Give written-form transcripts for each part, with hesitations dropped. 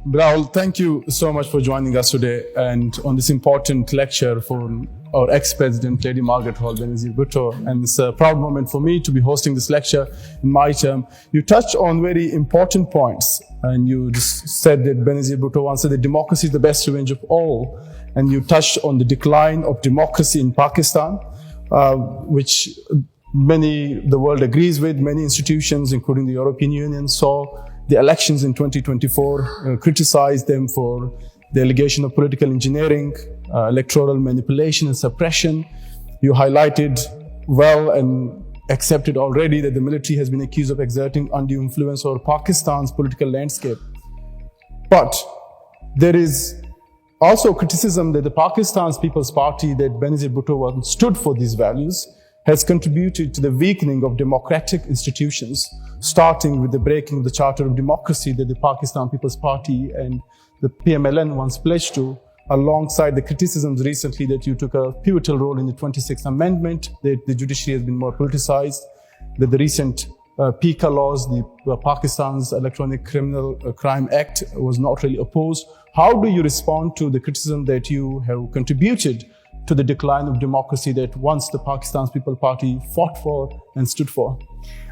Bilawal, thank you so much for joining us today and on this important lecture for our ex-president, Lady Margaret Hall Benazir Bhutto. And it's a proud moment for me to be hosting this lecture in my term. You touched on very important points, and you just said that Benazir Bhutto once said that democracy is the best revenge of all. And you touched on the decline of democracy in Pakistan, which the world agrees with. Many institutions, including the European Union, saw the elections in 2024, criticized them for the allegation of political engineering, electoral manipulation and suppression. You highlighted well and accepted already that the military has been accused of exerting undue influence over Pakistan's political landscape. But there is also criticism that the Pakistan's People's Party that Benazir Bhutto stood for these values has contributed to the weakening of democratic institutions, starting with the breaking of the Charter of Democracy that the Pakistan People's Party and the PMLN once pledged to, alongside the criticisms recently that you took a pivotal role in the 26th Amendment, that the judiciary has been more politicized, that the recent PECA laws, the Pakistan's Electronic Criminal Crime Act, was not really opposed. How do you respond to the criticism that you have contributed to the decline of democracy that once the Pakistan's People's Party fought for and stood for?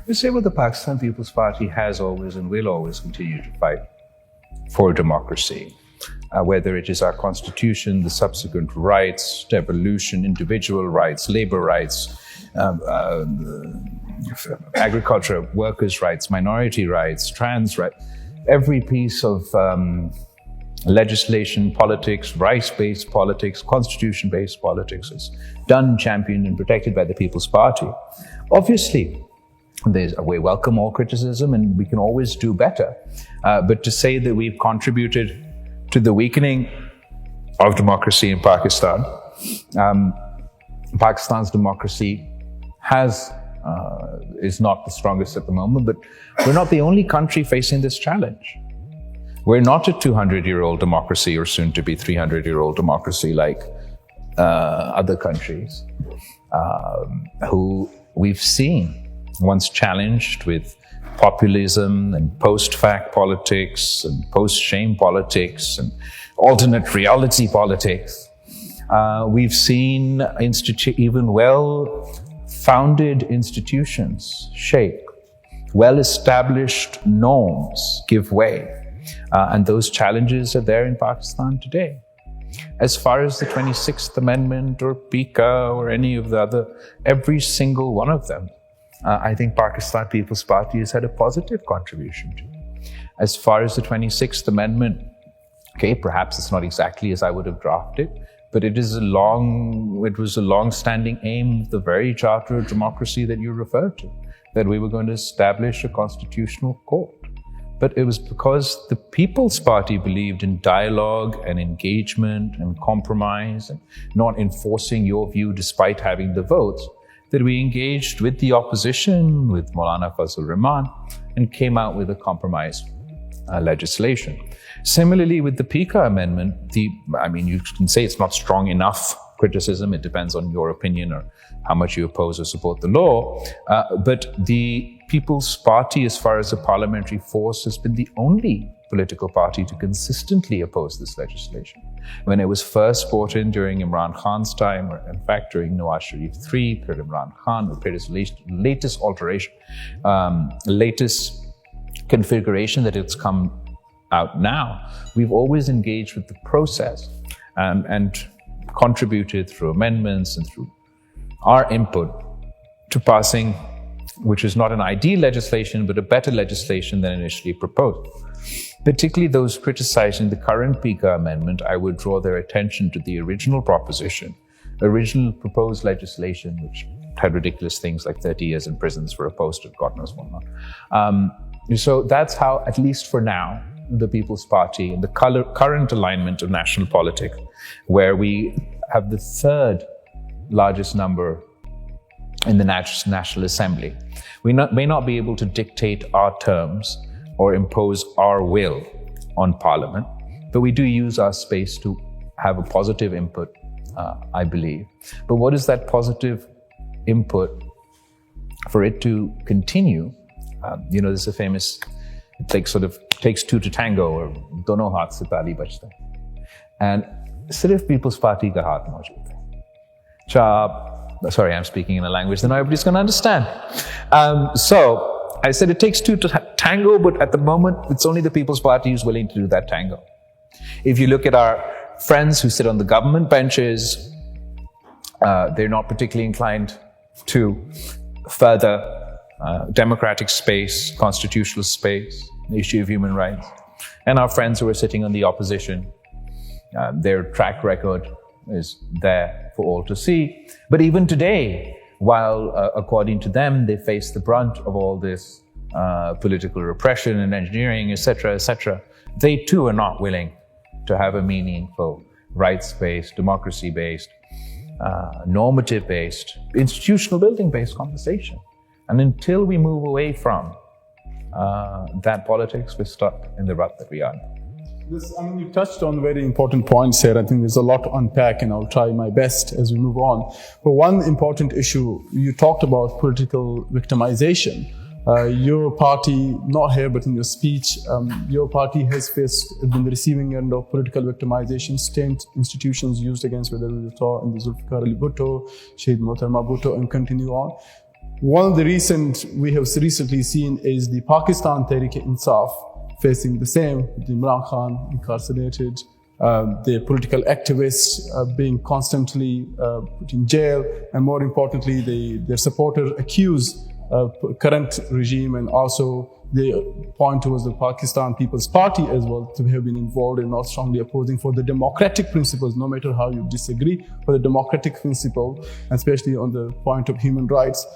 We say, well, the Pakistan People's Party has always and will always continue to fight for democracy, whether it is our constitution, the subsequent rights, devolution, individual rights, labor rights, agriculture workers' rights, minority rights, trans rights. Every piece of legislation, politics, rights-based politics, constitution-based politics is done, championed, and protected by the People's Party. Obviously, we welcome all criticism and we can always do better. But to say that we've contributed to the weakening of democracy in Pakistan, Pakistan's democracy is not the strongest at the moment, but we're not the only country facing this challenge. We're not a 200-year-old democracy or soon to be 300-year-old democracy like other countries who we've seen once challenged with populism and post-fact politics and post-shame politics and alternate reality politics. We've seen even well-founded institutions shake, well-established norms give way. And those challenges are there in Pakistan today. As far as the 26th Amendment or PECA or any of the other, every single one of them, I think Pakistan People's Party has had a positive contribution to. As far as the 26th Amendment, okay, perhaps it's not exactly as I would have drafted, but it was a long-standing aim of the very Charter of Democracy that you referred to, that we were going to establish a constitutional court. But it was because the People's Party believed in dialogue and engagement and compromise and not enforcing your view despite having the votes, that we engaged with the opposition, with Maulana Fazlur Rahman, and came out with a compromise legislation. Similarly, with the PECA amendment, you can say it's not strong enough criticism. It depends on your opinion or how much you oppose or support the law. But the People's Party, as far as a parliamentary force, has been the only political party to consistently oppose this legislation. When it was first brought in during Imran Khan's time, or in fact during Nawaz Sharif III, period Imran Khan, or period latest alteration, latest configuration that it's come out now, we've always engaged with the process and contributed through amendments and through our input to passing, which is not an ideal legislation, but a better legislation than initially proposed. Particularly those criticizing the current PECA amendment, I would draw their attention to the original proposition, original proposed legislation, which had ridiculous things like 30 years in prisons for a post, and God knows what not. So that's how, at least for now, the People's Party and the current alignment of national politics, where we have the third largest number in the National Assembly. We may not be able to dictate our terms or impose our will on Parliament, but we do use our space to have a positive input, I believe. But what is that positive input for it to continue? There's a famous It sort of takes two to tango, or dono haath se taali bajta hai. And sirf People's Party ka haath maujood hai. Sorry, I'm speaking in a language that everybody's going to understand. So I said it takes two to tango, but at the moment, it's only the People's Party who's willing to do that tango. If you look at our friends who sit on the government benches, they're not particularly inclined to further democratic space, constitutional space, the issue of human rights. And our friends who are sitting on the opposition, their track record is there for all to see. But even today, while according to them, they face the brunt of all this political repression and engineering, etc., they too are not willing to have a meaningful, rights-based, democracy-based, normative-based, institutional building-based conversation. And until we move away from that politics, we're stuck in the rut that we are. You touched on very important points here. I think there's a lot to unpack, and I'll try my best as we move on. But one important issue, you talked about political victimization. Your party, not here, but in your speech, your party has been the receiving end of political victimization, state institutions used against, whether we saw in the Zulfikar Bhutto, Shahid Mohtarma Bhutto, and continue on. One of the we have recently seen is the Pakistan Tehreek-e-Insaf facing the same, Imran Khan incarcerated, the political activists being constantly put in jail, and more importantly, their supporters accuse current regime, and also they point towards the Pakistan People's Party as well to have been involved in not strongly opposing for the democratic principles, no matter how you disagree, for the democratic principle, and especially on the point of human rights.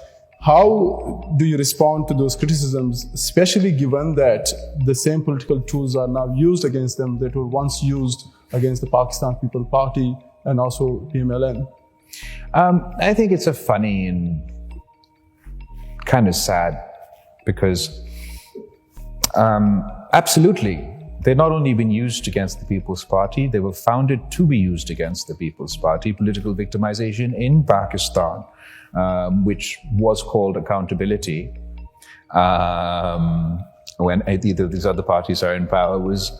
How do you respond to those criticisms, especially given that the same political tools are now used against them that were once used against the Pakistan People's Party and also PMLN? I think it's a funny and kind of sad, because absolutely, they've not only been used against the People's Party, they were founded to be used against the People's Party. Political victimization in Pakistan, which was called accountability, when either of these other parties are in power, was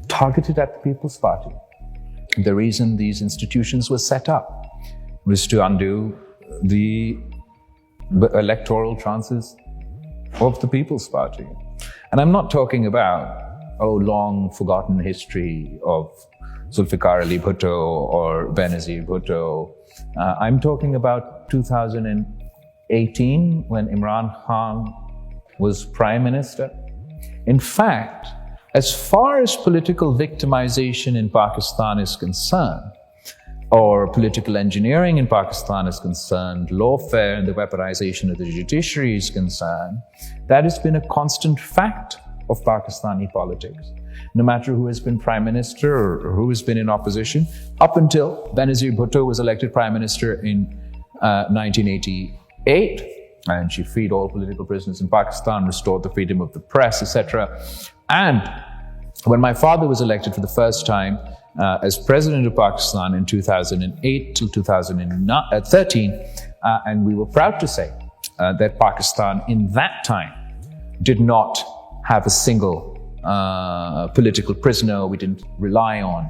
targeted at the People's Party. The reason these institutions were set up was to undo the electoral chances of the People's Party. And I'm not talking about, long forgotten history of Zulfikar Ali Bhutto or Benazir Bhutto. I'm talking about 2018, when Imran Khan was Prime Minister. In fact, as far as political victimization in Pakistan is concerned, or political engineering in Pakistan is concerned, lawfare and the weaponization of the judiciary is concerned, that has been a constant fact of Pakistani politics. No matter who has been Prime Minister or who has been in opposition, up until Benazir Bhutto was elected Prime Minister in 1988, and she freed all political prisoners in Pakistan, restored the freedom of the press, etc. And when my father was elected for the first time as President of Pakistan in 2008 till 2013, and we were proud to say that Pakistan in that time did not have a single political prisoner. We didn't rely on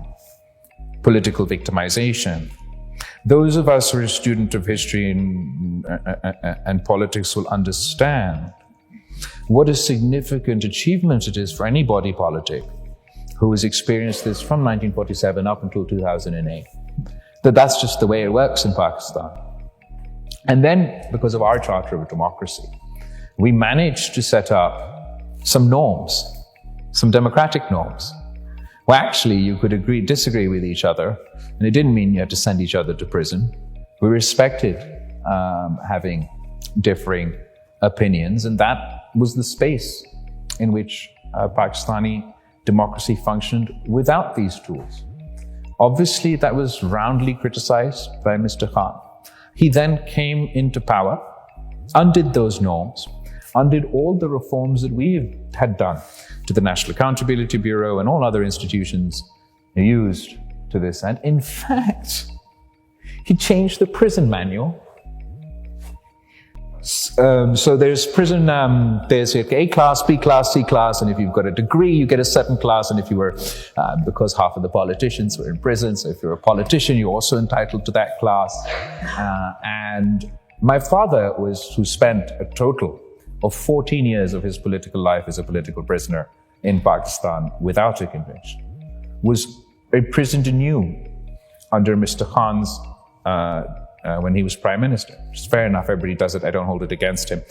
political victimization. Those of us who are a student of history and politics will understand what a significant achievement it is for any body politic who has experienced this from 1947 up until 2008. That's just the way it works in Pakistan. And then, because of our Charter of Democracy, we managed to set up some norms, some democratic norms. Well, actually, you could disagree with each other, and it didn't mean you had to send each other to prison. We respected having differing opinions, and that was the space in which Pakistani democracy functioned without these tools. Obviously, that was roundly criticized by Mr. Khan. He then came into power, undid those norms, undid all the reforms that we had done to the National Accountability Bureau and all other institutions used to this end. In fact, he changed the prison manual So there's prison, there's A class, B class, C class, and if you've got a degree, you get a certain class, and if you were, because half of the politicians were in prison, so if you're a politician, you're also entitled to that class. And my father who spent a total of 14 years of his political life as a political prisoner in Pakistan without a conviction, was imprisoned anew under Mr. Khan's when he was prime minister. It's fair enough, everybody does it, I don't hold it against him.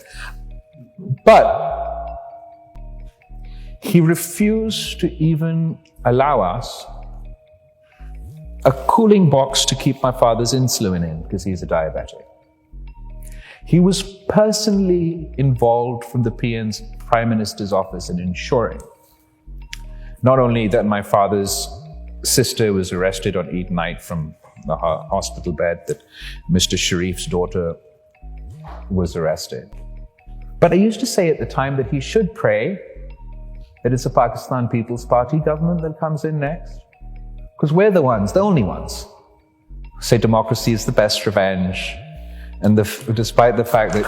But he refused to even allow us a cooling box to keep my father's insulin in because he's a diabetic. He was personally involved from the PN's prime minister's office in ensuring not only that my father's sister was arrested on Eid night from the hospital bed, that Mr. Sharif's daughter was arrested. But I used to say at the time that he should pray that it's a Pakistan People's Party government that comes in next. Because we're the only ones, who say democracy is the best revenge. And despite the fact that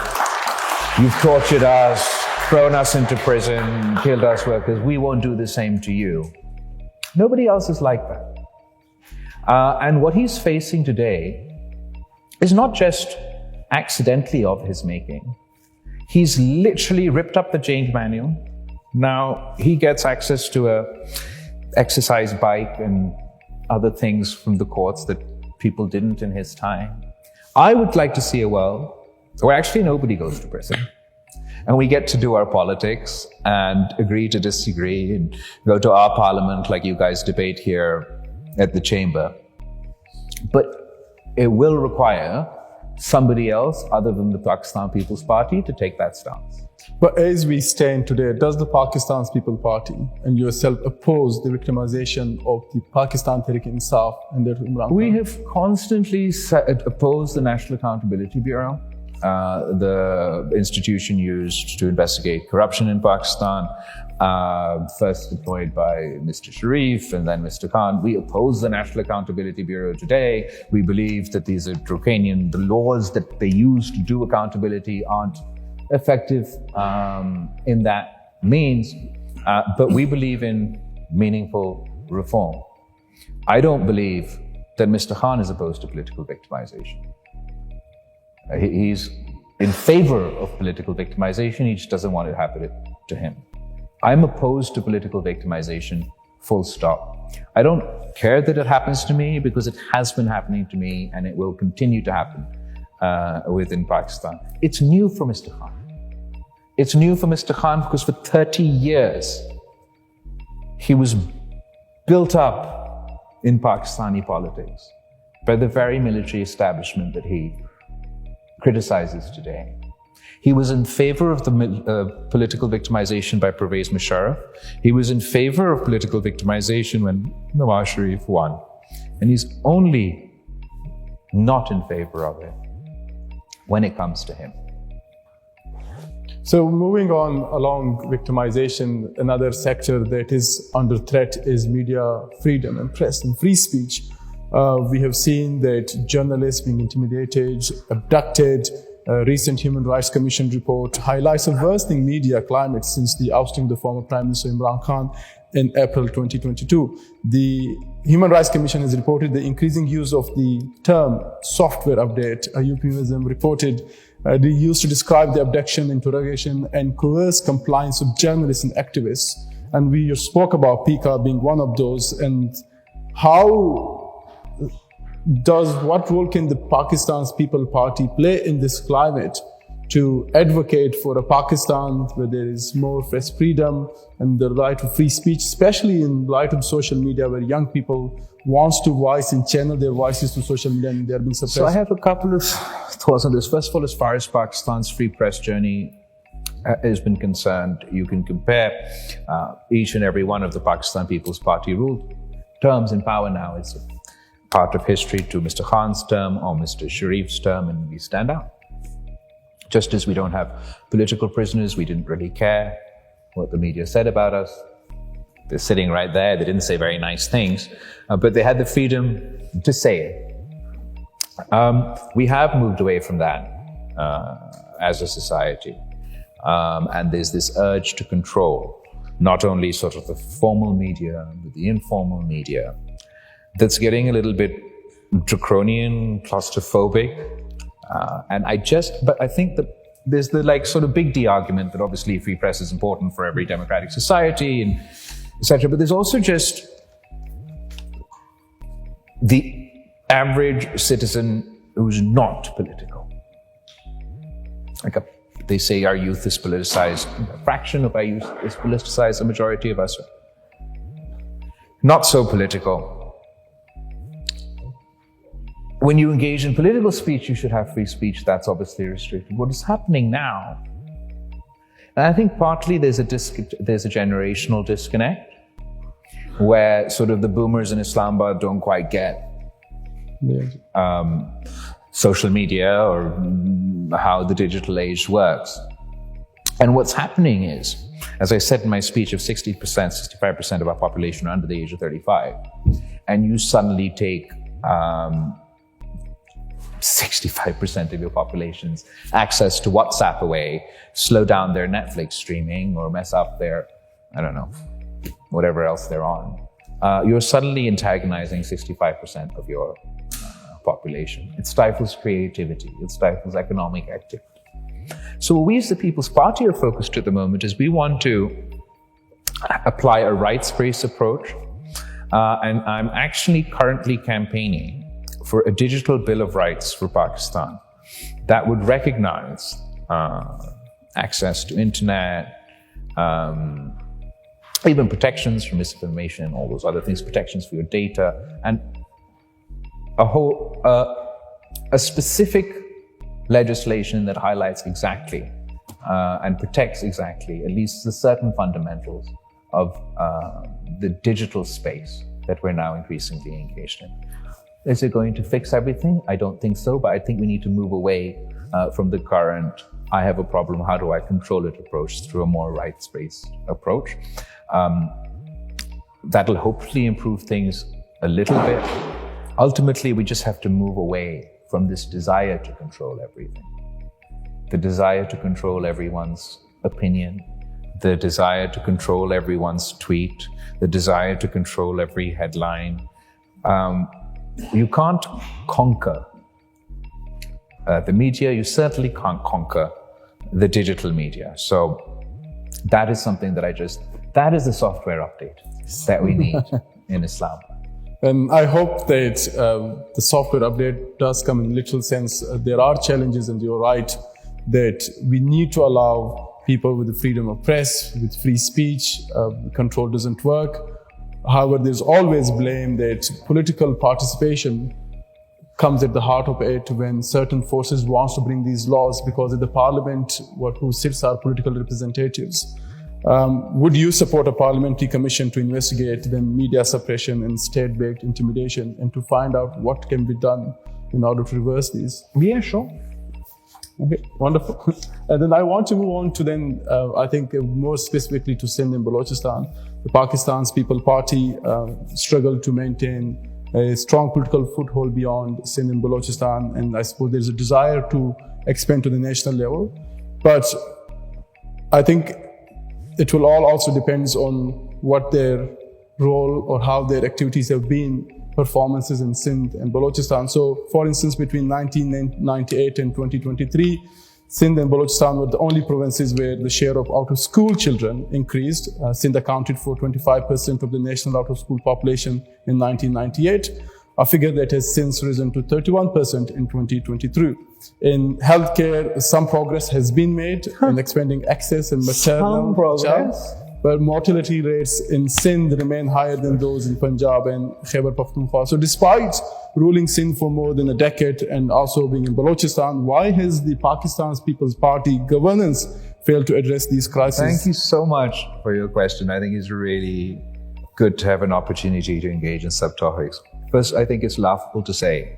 you've tortured us, thrown us into prison, killed us workers, we won't do the same to you. Nobody else is like that. And what he's facing today is not just accidentally of his making. He's literally ripped up the change manual. Now he gets access to a exercise bike and other things from the courts that people didn't in his time. I would like to see a world where actually nobody goes to prison. And we get to do our politics and agree to disagree and go to our parliament like you guys debate here at the chamber. But it will require somebody else other than the Pakistan People's Party to take that stance. But as we stand today, does the Pakistan People's Party and yourself oppose the victimization of the Pakistan Tehreek-e-Insaf and their Imran Khan? We have constantly opposed the National Accountability Bureau, the institution used to investigate corruption in Pakistan, first deployed by Mr. Sharif and then Mr. Khan. We oppose the National Accountability Bureau today. We believe that these are draconian. The laws that they use to do accountability aren't effective in that means, but we believe in meaningful reform. I don't believe that Mr. Khan is opposed to political victimization. He's in favor of political victimization, he just doesn't want it to happen to him. I'm opposed to political victimization, full stop. I don't care that it happens to me because it has been happening to me and it will continue to happen within Pakistan. It's new for Mr. Khan. It's new for Mr. Khan because for 30 years, he was built up in Pakistani politics by the very military establishment that he criticizes today. He was in favor of the political victimization by Pervez Musharraf. He was in favor of political victimization when Nawaz Sharif won. And he's only not in favor of it when it comes to him. So moving on along victimization, another sector that is under threat is media freedom and press and free speech. We have seen that journalists being intimidated, abducted. Recent Human Rights Commission report highlights a worsening media climate since the ousting of the former Prime Minister Imran Khan in April 2022. The Human Rights Commission has reported the increasing use of the term software update. A euphemism reported they used to describe the abduction, interrogation, and coerced compliance of journalists and activists. And we spoke about PECA being one of those. And what role can the Pakistan's People's Party play in this climate to advocate for a Pakistan where there is more press freedom and the right to free speech, especially in light of social media where young people want to voice and channel their voices to social media and they're being suppressed? So I have a couple of thoughts on this. First of all, as far as Pakistan's free press journey has been concerned, you can compare each and every one of the Pakistan People's Party ruled terms in power now. It's a part of history to Mr. Khan's term or Mr. Sharif's term, and we stand out. Just as we don't have political prisoners, we didn't really care what the media said about us. They're sitting right there. They didn't say very nice things, but they had the freedom to say it. We have moved away from that as a society. And there's this urge to control not only sort of the formal media, but the informal media, that's getting a little bit draconian, claustrophobic. But I think that there's the like sort of big D argument that obviously free press is important for every democratic society and etc. But there's also just the average citizen who's not political. They say our youth is politicized. A fraction of our youth is politicized. A majority of us are not so political. When you engage in political speech, you should have free speech. That's obviously restricted. What is happening now? And I think partly there's a generational disconnect where sort of the boomers in Islamabad don't quite get social media or how the digital age works. And what's happening is, as I said in my speech, of 60%, 65% of our population are under the age of 35, and you suddenly take 65% of your population's access to WhatsApp away, slow down their Netflix streaming or mess up their, I don't know, whatever else they're on. You're suddenly antagonizing 65% of your population. It stifles creativity. It stifles economic activity. So what we as the People's Party are focused at the moment is we want to apply a rights-based approach. And I'm actually currently campaigning for a digital bill of rights for Pakistan that would recognize access to internet, even protections from misinformation, all those other things, protections for your data, and a specific legislation that highlights exactly and protects exactly at least the certain fundamentals of the digital space that we're now increasingly engaged in. Is it going to fix everything? I don't think so, but I think we need to move away from the current I have a problem, how do I control it approach through a more rights-based approach. That'll hopefully improve things a little bit. Ultimately, we just have to move away from this desire to control everything. The desire to control everyone's opinion, the desire to control everyone's tweet, the desire to control every headline. You can't conquer the media, you certainly can't conquer the digital media. So that is something that is the software update that we need in Islam. And I hope that the software update does come in literal sense. There are challenges, and you're right, that we need to allow people with the freedom of press, with free speech. Control doesn't work. However, there's always blame that political participation comes at the heart of it when certain forces want to bring these laws, because in the parliament, who sits are political representatives. Would you support a parliamentary commission to investigate the media suppression and state-backed intimidation and to find out what can be done in order to reverse these? Yeah, sure. Okay, wonderful. And then I want to move on to then, I think more specifically to Sindh and Balochistan. The Pakistan's People Party struggled to maintain a strong political foothold beyond Sindh and Balochistan, and I suppose there's a desire to expand to the national level. But I think it will all also depends on what their role or how their activities have been, performances in Sindh and Balochistan. So, for instance, between 1998 and 2023, Sindh and Balochistan were the only provinces where the share of out-of-school children increased. Sindh accounted for 25% of the national out-of-school population in 1998, a figure that has since risen to 31% in 2023. In healthcare, some progress has been made in expanding access and maternal child, but mortality rates in Sindh remain higher than those in Punjab and Khyber Pakhtunkhwa. So despite ruling Sindh for more than a decade and also being in Balochistan, why has the Pakistan's People's Party governance failed to address these crises? Thank you so much for your question. I think it's really good to have an opportunity to engage in subtopics. First, I think it's laughable to say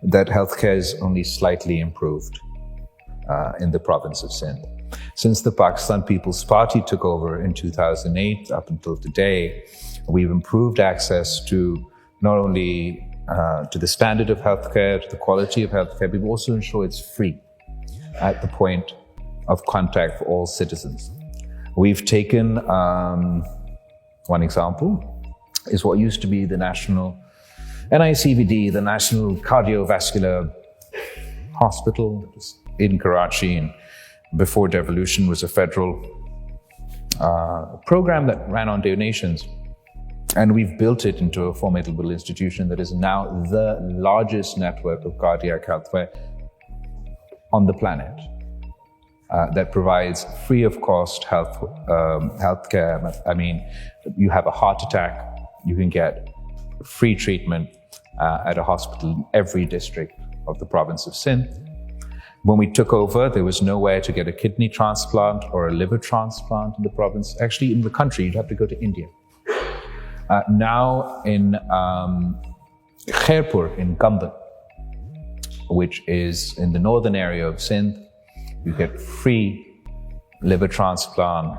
that healthcare is only slightly improved in the province of Sindh. Since the Pakistan People's Party took over in 2008 up until today, we've improved access to not only to the standard of healthcare, to the quality of healthcare, we've also ensured it's free. at the point of contact for all citizens. We've taken, one example is what used to be the national NICVD, the National Cardiovascular Hospital in Karachi, and before devolution was a federal program that ran on donations. And we've built it into a formidable institution that is now the largest network of cardiac healthcare on the planet, that provides free of cost healthcare. I mean, you have a heart attack, you can get free treatment at a hospital in every district of the province of Sindh. When we took over, there was nowhere to get a kidney transplant or a liver transplant in the province. Actually, in the country, you'd have to go to India. Now in Khairpur, in Gambal, which is in the northern area of Sindh, you get free liver transplant,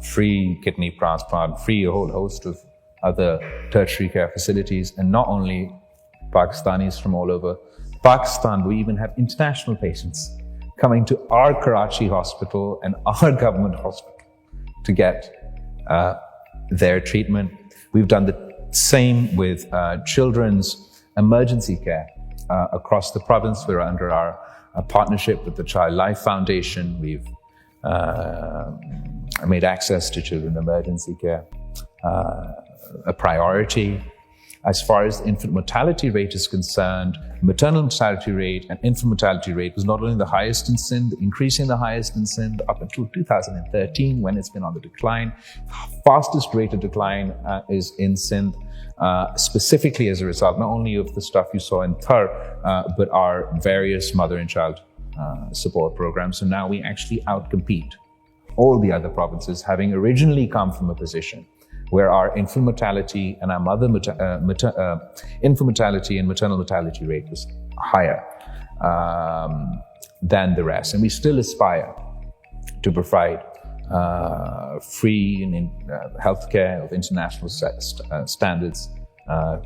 free kidney transplant, free a whole host of other tertiary care facilities, and not only Pakistanis from all over Pakistan, we even have international patients coming to our Karachi hospital and our government hospital to get their treatment. We've done the same with children's emergency care across the province. We're under our partnership with the Child Life Foundation. We've made access to children's emergency care a priority. As far as the infant mortality rate is concerned, maternal mortality rate and infant mortality rate was not only the highest in Sindh, increasing the highest in Sindh up until 2013 when it's been on the decline. Fastest rate of decline is in Sindh, specifically as a result not only of the stuff you saw in Thar, but our various mother and child support programs. So now we actually outcompete all the other provinces, having originally come from a position where our infant mortality and our infant mortality and maternal mortality rate was higher than the rest. And we still aspire to provide free and healthcare of international standards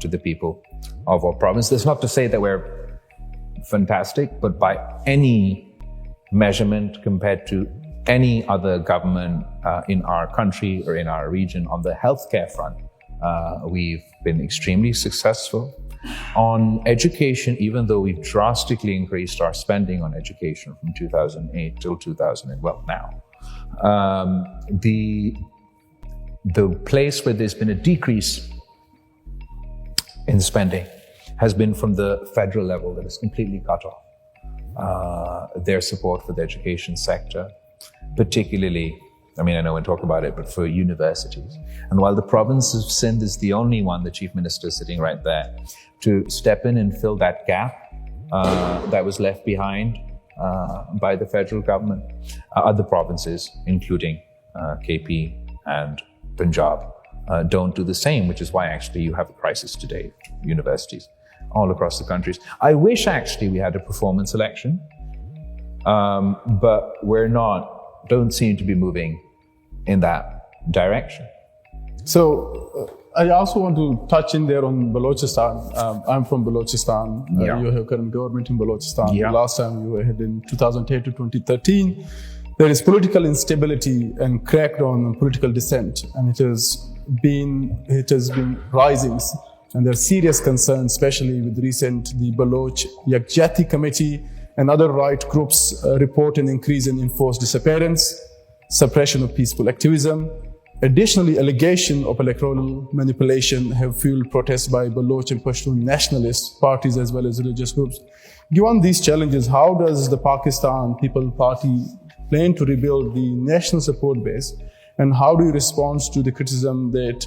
to the people of our province. That's not to say that we're fantastic, but by any measurement compared to any other government in our country or in our region on the healthcare front, we've been extremely successful. On education, even though we've drastically increased our spending on education from 2008 till 2000, well now, the place where there's been a decrease in spending has been from the federal level that is completely cut off their support for the education sector. Particularly, I mean, I know we'll talk about it, but for universities. And while the province of Sindh is the only one, the Chief Minister is sitting right there, to step in and fill that gap that was left behind by the federal government, other provinces, including KP and Punjab, don't do the same, which is why actually you have a crisis today, universities all across the countries. I wish actually we had a performance election, but don't seem to be moving in that direction. So I also want to touch in there on Balochistan. I'm from Balochistan. You have current government in Balochistan. Yeah. The last time you were here in 2010 to 2013. There is political instability and crackdown on political dissent, and it has been rising. And there are serious concerns, especially with the Baloch Yakjati Committee and other right groups report an increase in enforced disappearance, suppression of peaceful activism. Additionally, allegations of electoral manipulation have fueled protests by Baloch and Pashtun nationalist parties as well as religious groups. Given these challenges, how does the Pakistan People Party plan to rebuild the national support base, and how do you respond to the criticism that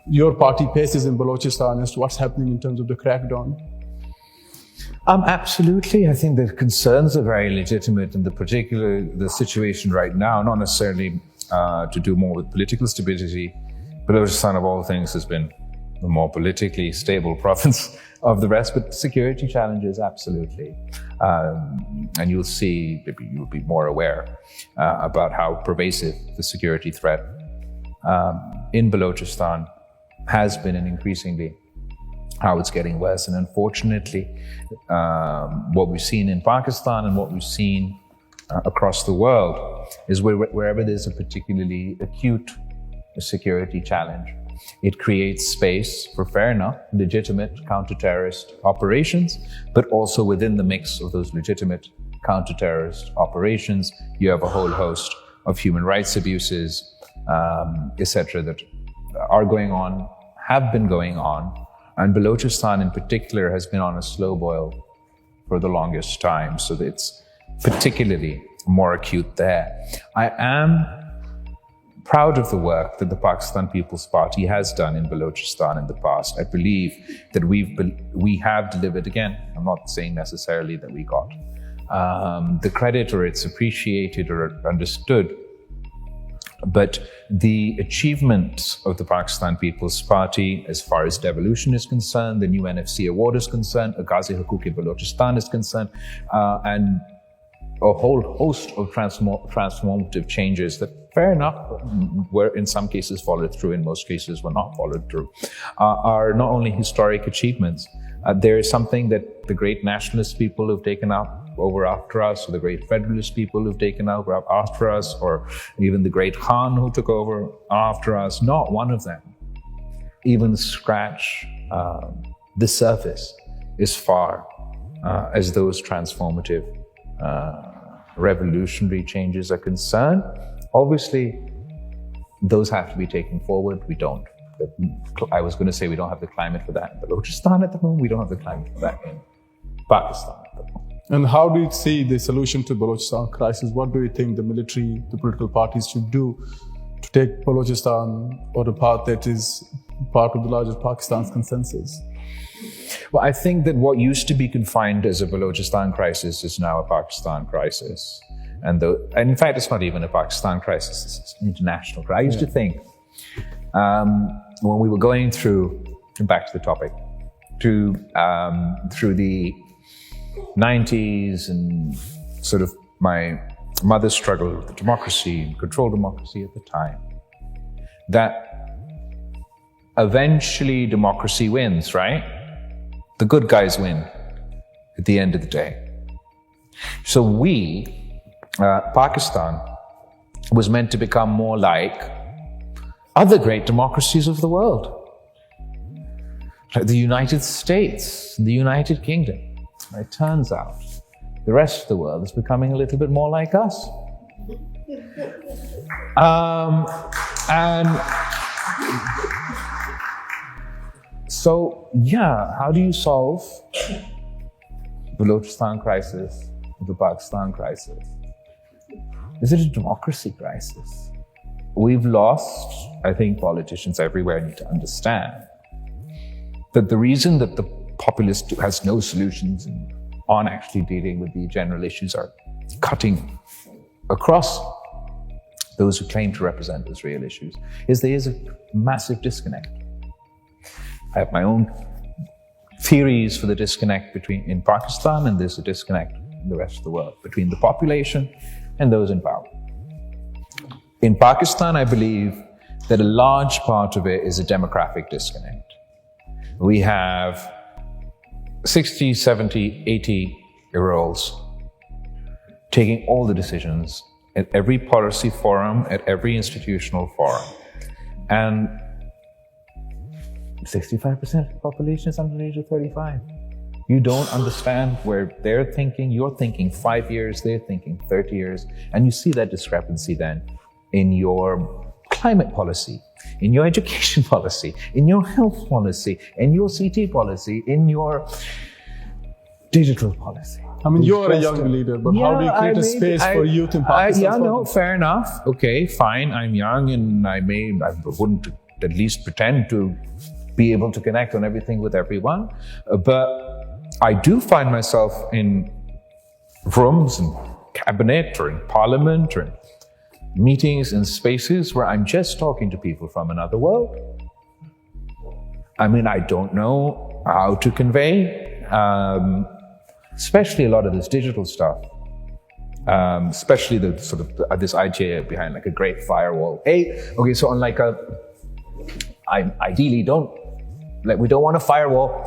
your party faces in Balochistan as to what's happening in terms of the crackdown? Absolutely. I think the concerns are very legitimate, and the situation right now, not necessarily to do more with political stability. Balochistan, of all things, has been the more politically stable province of the rest, but security challenges, absolutely. And you'll be more aware about how pervasive the security threat in Balochistan has been and increasingly how it's getting worse. And unfortunately, what we've seen in Pakistan and what we've seen across the world is wherever there's a particularly acute security challenge, it creates space for, fair enough, legitimate counter-terrorist operations, but also within the mix of those legitimate counter-terrorist operations, you have a whole host of human rights abuses, etc., that are going on, have been going on, and Balochistan in particular has been on a slow boil for the longest time, so that it's particularly more acute there. I am proud of the work that the Pakistan People's Party has done in Balochistan in the past. I believe that we have delivered again. I'm not saying necessarily that we got the credit or it's appreciated or understood, but the achievements of the Pakistan People's Party as far as devolution is concerned, the new NFC award is concerned, Ghazi Hukuk-e-Balochistan is concerned, and a whole host of transformative changes that, fair enough, were in some cases followed through, in most cases were not followed through, are not only historic achievements. There is something that the great nationalist people who've taken up over after us, or the great federalist people who've taken over after us, or even the great Khan who took over after us, not one of them even scratch the surface as far as those transformative revolutionary changes are concerned. Obviously, those have to be taken forward. We don't. I was going to say we don't have the climate for that in Balochistan at the moment. We don't have the climate for that in Pakistan at the moment. And how do you see the solution to Balochistan crisis? What do you think the military, the political parties should do to take Balochistan or the path that is part of the larger Pakistan's consensus? Well, I think that what used to be confined as a Balochistan crisis is now a Pakistan crisis. And in fact, it's not even a Pakistan crisis, it's an international crisis. I used to think, when we were going through, back to the topic, through the 90s and sort of my mother's struggle with democracy and controlled democracy at the time, that eventually democracy wins, right? The good guys win at the end of the day. So Pakistan was meant to become more like other great democracies of the world, like the United States, the United Kingdom. It turns out the rest of the world is becoming a little bit more like us. And so, how do you solve the Balochistan crisis, the Pakistan crisis? Is it a democracy crisis? We've lost, I think politicians everywhere need to understand that the reason that the populist has no solutions and aren't actually dealing with the general issues, are cutting across those who claim to represent those real issues, is there is a massive disconnect. I have my own theories for the disconnect in Pakistan, and there's a disconnect in the rest of the world between the population and those in power. In Pakistan, I believe that a large part of it is a demographic disconnect. We have 60, 70, 80-year-olds taking all the decisions at every policy forum, at every institutional forum. And 65% of the population is under the age of 35. You don't understand where they're thinking, you're thinking 5 years, they're thinking 30 years. And you see that discrepancy then in your climate policy, in your education policy, in your health policy, in your CT policy, in your digital policy. I mean, you're a young leader, but how do you create a space for youth in Pakistan? Fair enough. Okay, fine. I'm young and I wouldn't at least pretend to be able to connect on everything with everyone. But I do find myself in rooms and cabinet or in parliament or in meetings and spaces where I'm just talking to people from another world. I mean, I don't know how to convey, especially a lot of this digital stuff, especially the sort of this idea behind like a great firewall. So on like I ideally don't Like, we don't want a firewall.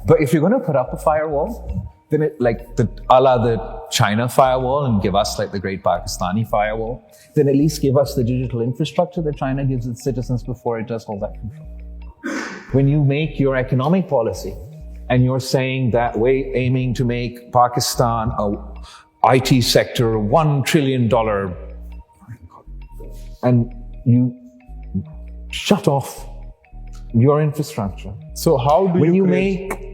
But if you're going to put up a firewall, then it, like a la the China firewall, and give us like the great Pakistani firewall, then at least give us the digital infrastructure that China gives its citizens before it does all that control. When you make your economic policy and you're saying that we're aiming to make Pakistan a IT sector $1 trillion, and you shut off your infrastructure. So how do when you make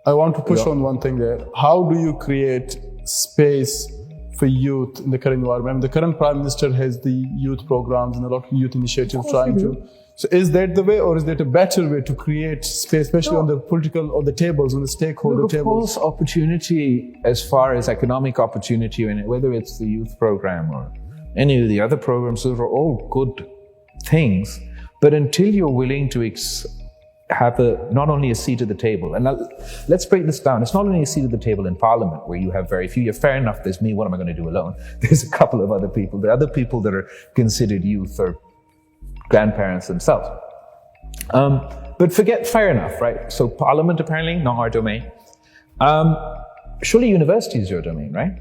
I want to push on one thing there. How do you create space for youth in the current environment? The current Prime Minister has the youth programs and a lot of youth initiatives trying to. So is that the way, or is there a better way to create space, especially on the political, or the tables, on the stakeholder tables? Of course, opportunity as far as economic opportunity, whether it's the youth program or any of the other programs, those are all good things. But until you're willing to have not only a seat at the table, and let's break this down. It's not only a seat at the table in Parliament where you have very few. You're fair enough, there's me, what am I going to do alone? There's a couple of other people. The other people that are considered youth are grandparents themselves. But forget fair enough, right? So Parliament apparently, not our domain. Surely university is your domain, right?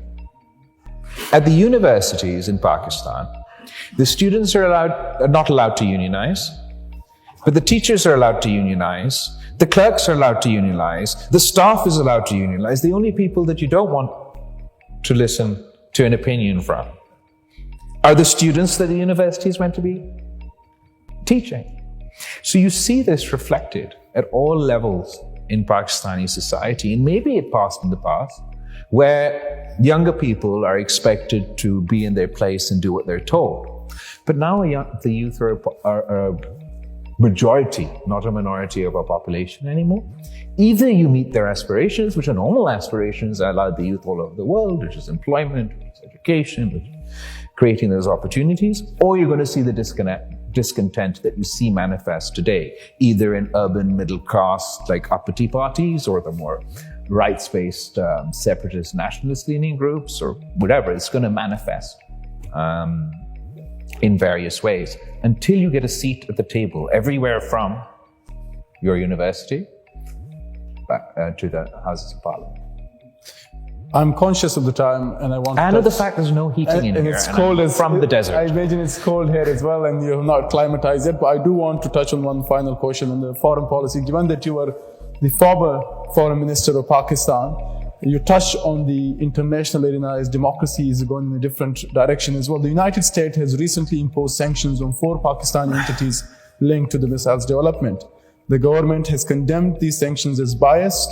At the universities in Pakistan, the students are not allowed to unionize. But the teachers are allowed to unionize, the clerks are allowed to unionize, the staff is allowed to unionize. The only people that you don't want to listen to an opinion from are the students that the university is meant to be teaching. So you see this reflected at all levels in Pakistani society, and maybe it passed in the past, where younger people are expected to be in their place and do what they're told. But now the youth are majority, not a minority of our population anymore. Either you meet their aspirations, which are normal aspirations that allow the youth all over the world, which is employment, which is education, which is creating those opportunities, or you're going to see the discontent that you see manifest today, either in urban middle class, like uppity parties, or the more rights-based separatist nationalist-leaning groups, or whatever. It's going to manifest in various ways, until you get a seat at the table everywhere from your university to the Houses of Parliament. I'm conscious of the time, and I want and of the fact there's no heating in and here. It's cold from the desert. I imagine it's cold here as well, and you're not climatized yet. But I do want to touch on one final question on the foreign policy. Given that you were the former foreign minister of Pakistan, you touched on the international arena as democracy is going in a different direction as well. The United States has recently imposed sanctions on 4 Pakistani entities linked to the missiles development. The government has condemned these sanctions as biased.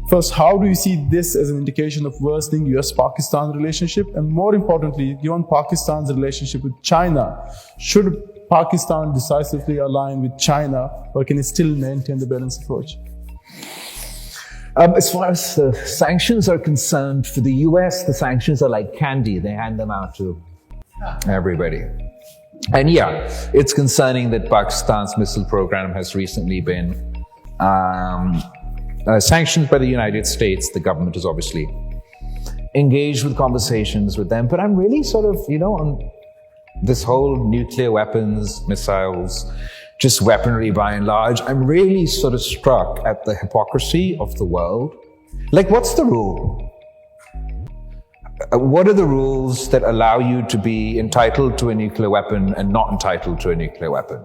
First, how do you see this as an indication of worsening US-Pakistan relationship? And more importantly, given Pakistan's relationship with China, should Pakistan decisively align with China, or can it still maintain the balanced approach? As far as sanctions are concerned, for the US, the sanctions are like candy. They hand them out to everybody. And yeah, it's concerning that Pakistan's missile program has recently been sanctioned by the United States. The government is obviously engaged with conversations with them. But I'm really sort of, on this whole nuclear weapons, missiles, just weaponry by and large, I'm really sort of struck at the hypocrisy of the world. Like, what's the rule? What are the rules that allow you to be entitled to a nuclear weapon and not entitled to a nuclear weapon?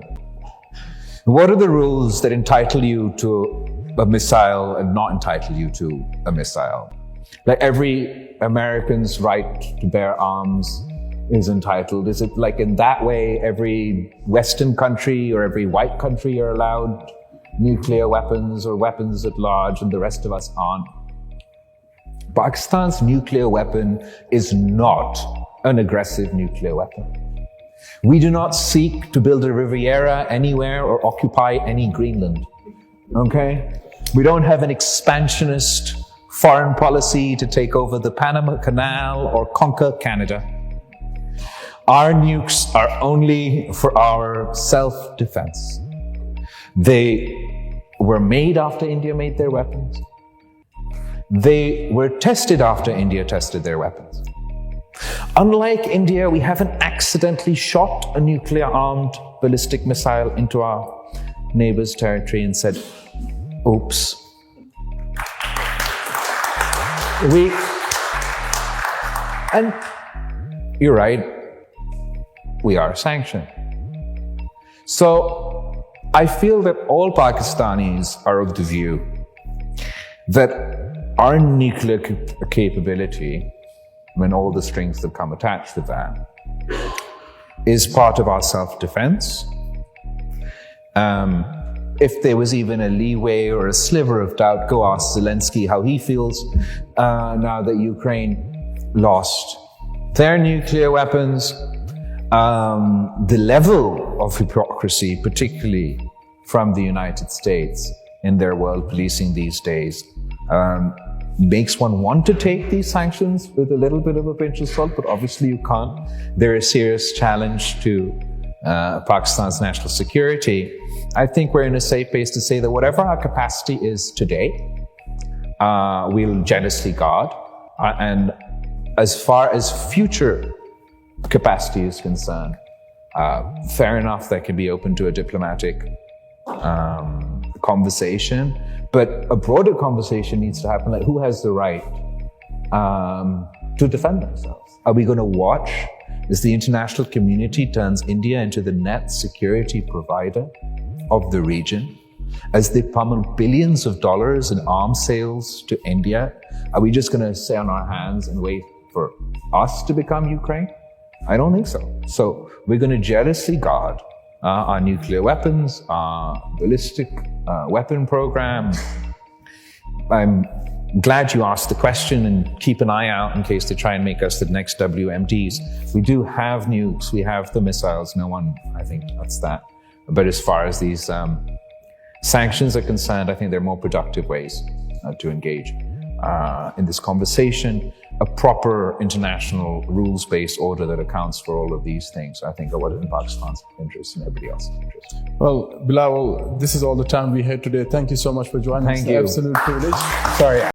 What are the rules that entitle you to a missile and not entitle you to a missile? Like, every American's right to bear arms is entitled. Is it like in that way every Western country or every white country are allowed nuclear weapons or weapons at large and the rest of us aren't? Pakistan's nuclear weapon is not an aggressive nuclear weapon. We do not seek to build a Riviera anywhere or occupy any Greenland. Okay? We don't have an expansionist foreign policy to take over the Panama Canal or conquer Canada. Our nukes are only for our self-defense. They were made after India made their weapons. They were tested after India tested their weapons. Unlike India, we haven't accidentally shot a nuclear-armed ballistic missile into our neighbor's territory and said, Oops. And you're right, we are sanctioned. So I feel that all Pakistanis are of the view that our nuclear capability, when all the strings that come attached to that, is part of our self-defense. If there was even a leeway or a sliver of doubt, go ask Zelensky how he feels now that Ukraine lost their nuclear weapons. The level of hypocrisy, particularly from the United States in their world policing these days, makes one want to take these sanctions with a little bit of a pinch of salt, but obviously you can't. They're a serious challenge to Pakistan's national security. I think we're in a safe place to say that whatever our capacity is today, we'll jealously guard. And as far as future capacity is concerned, fair enough, that can be open to a diplomatic conversation. But a broader conversation needs to happen, like who has the right to defend themselves? Are we going to watch as the international community turns India into the net security provider of the region? As they pummel billions of dollars in arms sales to India, are we just going to sit on our hands and wait for us to become Ukraine? I don't think so. So we're going to jealously guard our nuclear weapons, our ballistic weapon program. I'm glad you asked the question, and keep an eye out in case they try and make us the next WMDs. We do have nukes, we have the missiles, no one, I think, that's that. But as far as these sanctions are concerned, I think there are more productive ways to engage in this conversation. A proper international rules-based order that accounts for all of these things, I think, are what is in Pakistan's interest and everybody else's interest. Well, Bilawal, this is all the time we had today. Thank you so much for joining us. Thank you. Absolute privilege. Sorry.